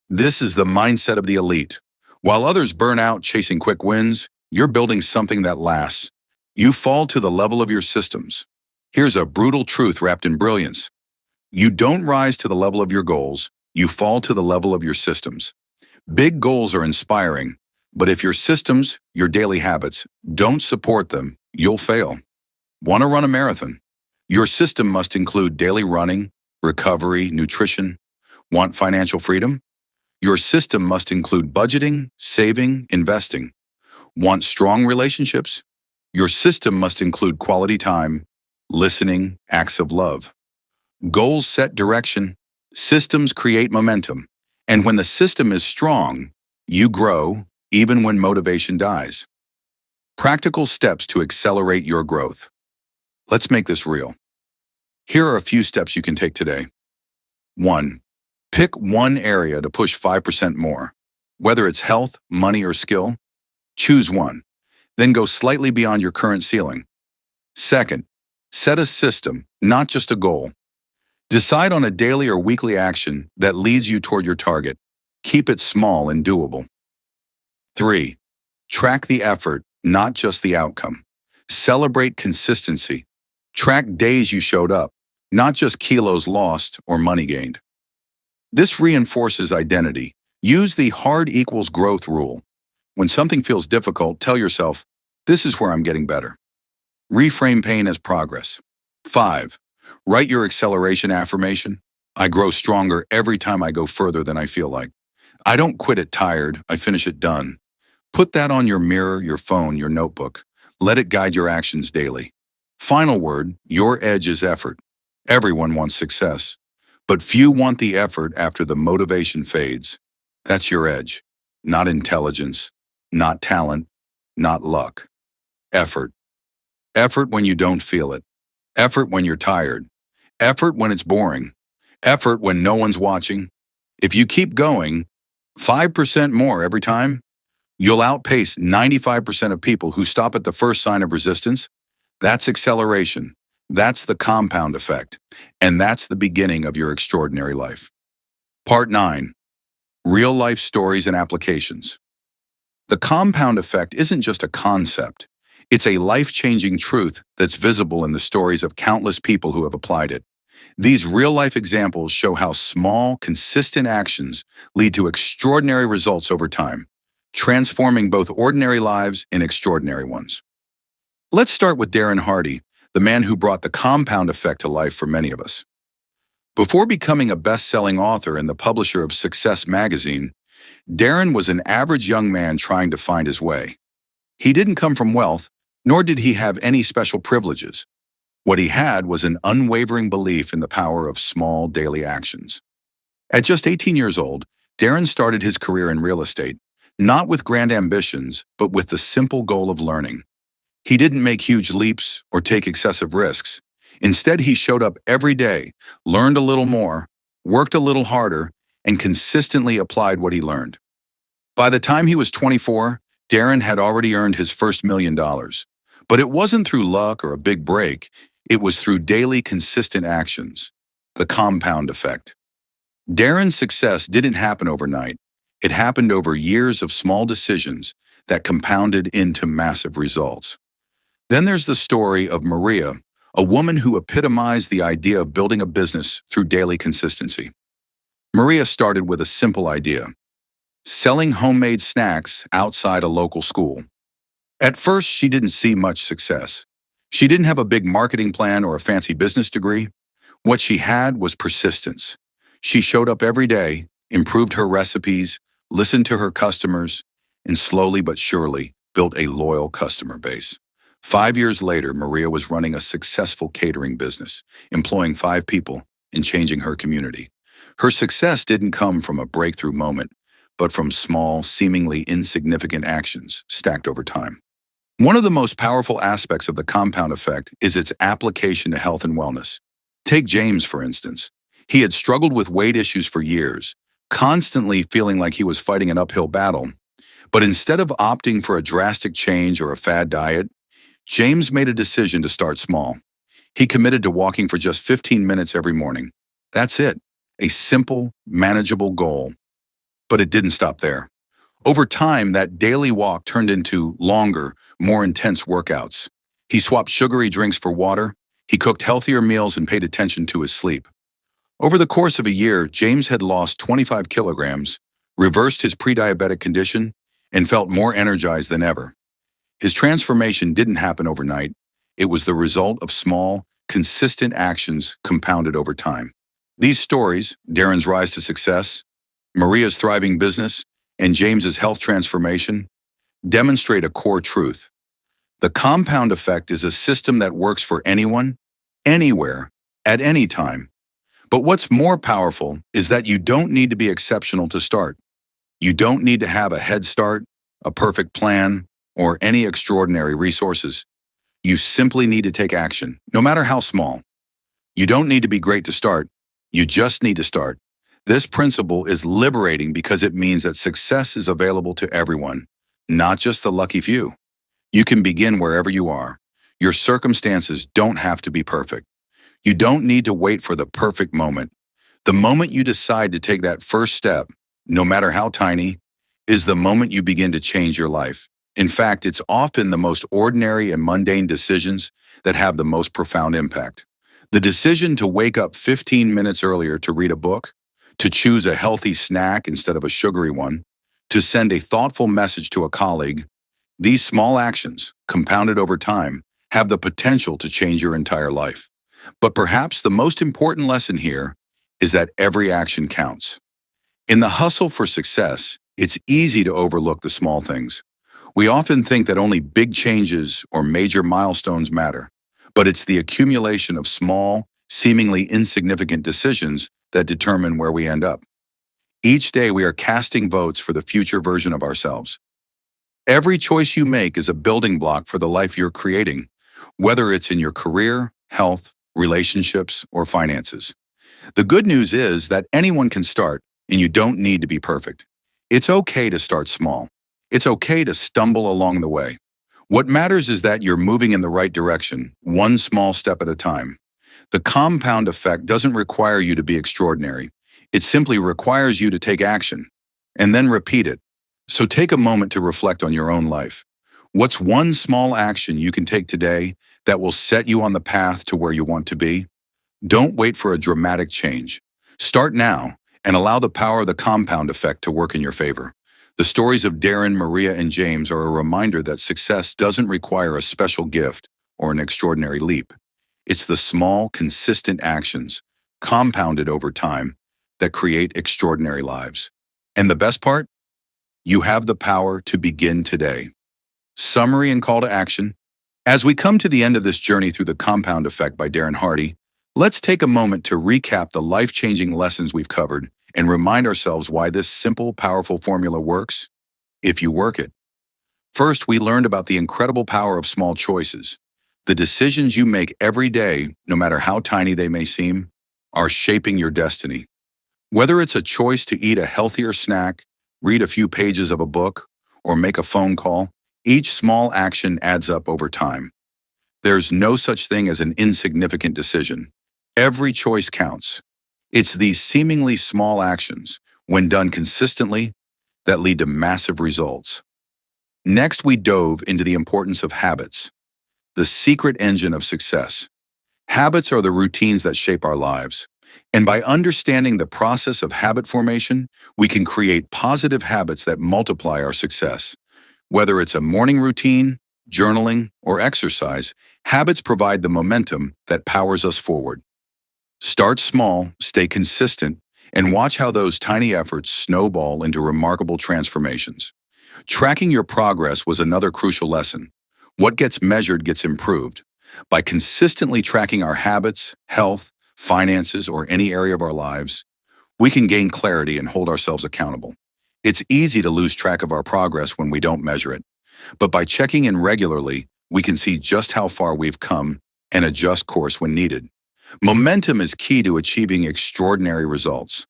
This is the mindset of the elite. While others burn out chasing quick wins, you're building something that lasts. You fall to the level of your systems. Here's a brutal truth wrapped in brilliance. You don't rise to the level of your goals, you fall to the level of your systems. Big goals are inspiring, but if your systems, your daily habits, don't support them, you'll fail. Want to run a marathon? Your system must include daily running, recovery, nutrition. Want financial freedom? Your system must include budgeting, saving, investing. Want strong relationships? Your system must include quality time, listening, acts of love. Goals set direction. Systems create momentum. And when the system is strong, you grow, even when motivation dies. Practical steps to accelerate your growth. Let's make this real. Here are a few steps you can take today. 1. Pick one area to push 5% more. Whether it's health, money, or skill, choose one. Then go slightly beyond your current ceiling. 2. Set a system, not just a goal. Decide on a daily or weekly action that leads you toward your target. Keep it small and doable. 3. Track the effort, not just the outcome. Celebrate consistency. Track days you showed up, not just kilos lost or money gained. This reinforces identity. Use the hard equals growth rule. When something feels difficult, tell yourself, this is where I'm getting better. Reframe pain as progress. 5. Write your acceleration affirmation. I grow stronger every time I go further than I feel like. I don't quit it tired, I finish it done. Put that on your mirror, your phone, your notebook. Let it guide your actions daily. Final word, your edge is effort. Everyone wants success, but few want the effort after the motivation fades. That's your edge. Not intelligence, not talent, not luck. Effort. Effort when you don't feel it. Effort when you're tired. Effort when it's boring. Effort when no one's watching. If you keep going 5% more every time, you'll outpace 95% of people who stop at the first sign of resistance. That's acceleration. That's the compound effect. And that's the beginning of your extraordinary life. Part 9. Real life stories and applications. The compound effect isn't just a concept. It's a life-changing truth that's visible in the stories of countless people who have applied it. These real-life examples show how small, consistent actions lead to extraordinary results over time, transforming both ordinary lives into extraordinary ones. Let's start with Darren Hardy, the man who brought the compound effect to life for many of us. Before becoming a best-selling author and the publisher of Success magazine, Darren was an average young man trying to find his way. He didn't come from wealth, nor did he have any special privileges. What he had was an unwavering belief in the power of small daily actions. At just 18 years old, Darren started his career in real estate, not with grand ambitions, but with the simple goal of learning. He didn't make huge leaps or take excessive risks. Instead, he showed up every day, learned a little more, worked a little harder, and consistently applied what he learned. By the time he was 24, Darren had already earned his first $1 million. But it wasn't through luck or a big break. It was through daily, consistent actions. The compound effect. Darren's success didn't happen overnight. It happened over years of small decisions that compounded into massive results. Then there's the story of Maria, a woman who epitomized the idea of building a business through daily consistency. Maria started with a simple idea: selling homemade snacks outside a local school. At first, she didn't see much success. She didn't have a big marketing plan or a fancy business degree. What she had was persistence. She showed up every day, improved her recipes, listened to her customers, and slowly but surely built a loyal customer base. 5 years later, Maria was running a successful catering business, employing 5 people and changing her community. Her success didn't come from a breakthrough moment, but from small, seemingly insignificant actions stacked over time. One of the most powerful aspects of the compound effect is its application to health and wellness. Take James, for instance. He had struggled with weight issues for years, constantly feeling like he was fighting an uphill battle. But instead of opting for a drastic change or a fad diet, James made a decision to start small. He committed to walking for just 15 minutes every morning. That's it. A simple, manageable goal. But it didn't stop there. Over time, that daily walk turned into longer, more intense workouts. He swapped sugary drinks for water, he cooked healthier meals and paid attention to his sleep. Over the course of a year, James had lost 25 kilograms, reversed his pre-diabetic condition, and felt more energized than ever. His transformation didn't happen overnight. It was the result of small, consistent actions compounded over time. These stories, Darren's rise to success, Maria's thriving business, and James's health transformation, demonstrate a core truth. The compound effect is a system that works for anyone, anywhere, at any time. But what's more powerful is that you don't need to be exceptional to start. You don't need to have a head start, a perfect plan, or any extraordinary resources. You simply need to take action, no matter how small. You don't need to be great to start. You just need to start. This principle is liberating because it means that success is available to everyone, not just the lucky few. You can begin wherever you are. Your circumstances don't have to be perfect. You don't need to wait for the perfect moment. The moment you decide to take that first step, no matter how tiny, is the moment you begin to change your life. In fact, it's often the most ordinary and mundane decisions that have the most profound impact. The decision to wake up 15 minutes earlier to read a book, to choose a healthy snack instead of a sugary one, to send a thoughtful message to a colleague, these small actions, compounded over time, have the potential to change your entire life. But perhaps the most important lesson here is that every action counts. In the hustle for success, it's easy to overlook the small things. We often think that only big changes or major milestones matter, but it's the accumulation of small, seemingly insignificant decisions that determine where we end up. Each day we are casting votes for the future version of ourselves. Every choice you make is a building block for the life you're creating, whether it's in your career, health, relationships, or finances. The good news is that anyone can start, and you don't need to be perfect. It's okay to start small. It's okay to stumble along the way. What matters is that you're moving in the right direction, one small step at a time. The compound effect doesn't require you to be extraordinary. It simply requires you to take action and then repeat it. So take a moment to reflect on your own life. What's one small action you can take today that will set you on the path to where you want to be? Don't wait for a dramatic change. Start now and allow the power of the compound effect to work in your favor. The stories of Darren, Maria, and James are a reminder that success doesn't require a special gift or an extraordinary leap. It's the small, consistent actions, compounded over time, that create extraordinary lives. And the best part? You have the power to begin today. Summary and call to action. As we come to the end of this journey through the compound effect by Darren Hardy, let's take a moment to recap the life-changing lessons we've covered and remind ourselves why this simple, powerful formula works if you work it. First, we learned about the incredible power of small choices. The decisions you make every day, no matter how tiny they may seem, are shaping your destiny. Whether it's a choice to eat a healthier snack, read a few pages of a book, or make a phone call, each small action adds up over time. There's no such thing as an insignificant decision. Every choice counts. It's these seemingly small actions, when done consistently, that lead to massive results. Next, we dove into the importance of habits, the secret engine of success. Habits are the routines that shape our lives. And by understanding the process of habit formation, we can create positive habits that multiply our success. Whether it's a morning routine, journaling, or exercise, habits provide the momentum that powers us forward. Start small, stay consistent, and watch how those tiny efforts snowball into remarkable transformations. Tracking your progress was another crucial lesson. What gets measured gets improved. By consistently tracking our habits, health, finances, or any area of our lives, we can gain clarity and hold ourselves accountable. It's easy to lose track of our progress when we don't measure it, but by checking in regularly, we can see just how far we've come and adjust course when needed. Momentum is key to achieving extraordinary results.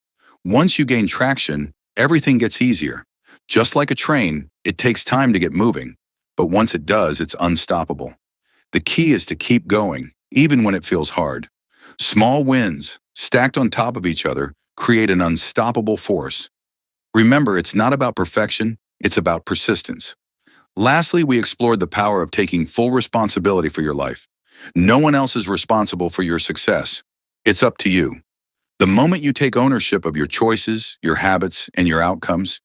Once you gain traction, everything gets easier. Just like a train, it takes time to get moving, but once it does, it's unstoppable. The key is to keep going, even when it feels hard. Small wins, stacked on top of each other, create an unstoppable force. Remember, it's not about perfection, it's about persistence. Lastly, we explored the power of taking full responsibility for your life. No one else is responsible for your success. It's up to you. The moment you take ownership of your choices, your habits, and your outcomes,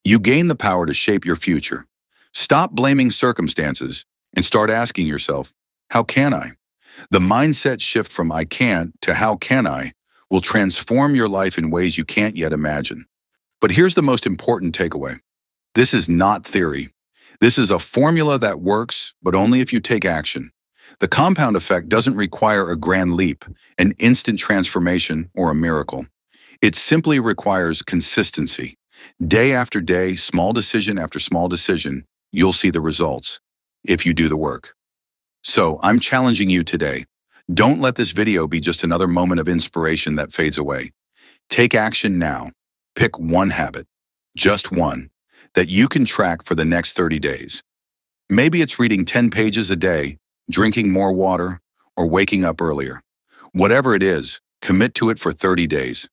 you gain the power to shape your future. Stop blaming circumstances and start asking yourself, how can I? The mindset shift from I can't to how can I will transform your life in ways you can't yet imagine. But here's the most important takeaway. This is not theory. This is a formula that works, but only if you take action. The compound effect doesn't require a grand leap, an instant transformation, or a miracle. It simply requires consistency. Day after day, small decision after small decision, you'll see the results if you do the work. So I'm challenging you today. Don't let this video be just another moment of inspiration that fades away. Take action now. Pick one habit, just one, that you can track for the next 30 days. Maybe it's reading 10 pages a day, drinking more water, or waking up earlier. Whatever it is, commit to it for 30 days.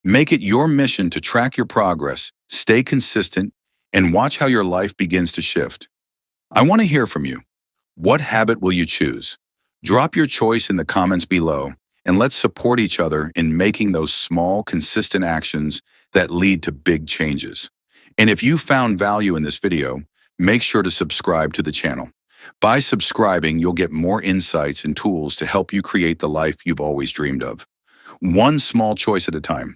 Make it your mission to track your progress, stay consistent, and watch how your life begins to shift. I want to hear from you. What habit will you choose? Drop your choice in the comments below, and let's support each other in making those small, consistent actions that lead to big changes. And if you found value in this video, make sure to subscribe to the channel. By subscribing, you'll get more insights and tools to help you create the life you've always dreamed of. One small choice at a time.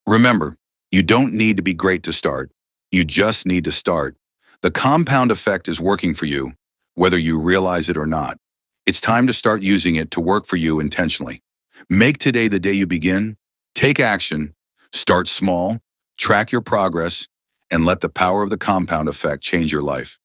Remember, you don't need to be great to start. You just need to start. The compound effect is working for you, whether you realize it or not. It's time to start using it to work for you intentionally. Make today the day you begin. Take action. Start small. Track your progress. And let the power of the compound effect change your life.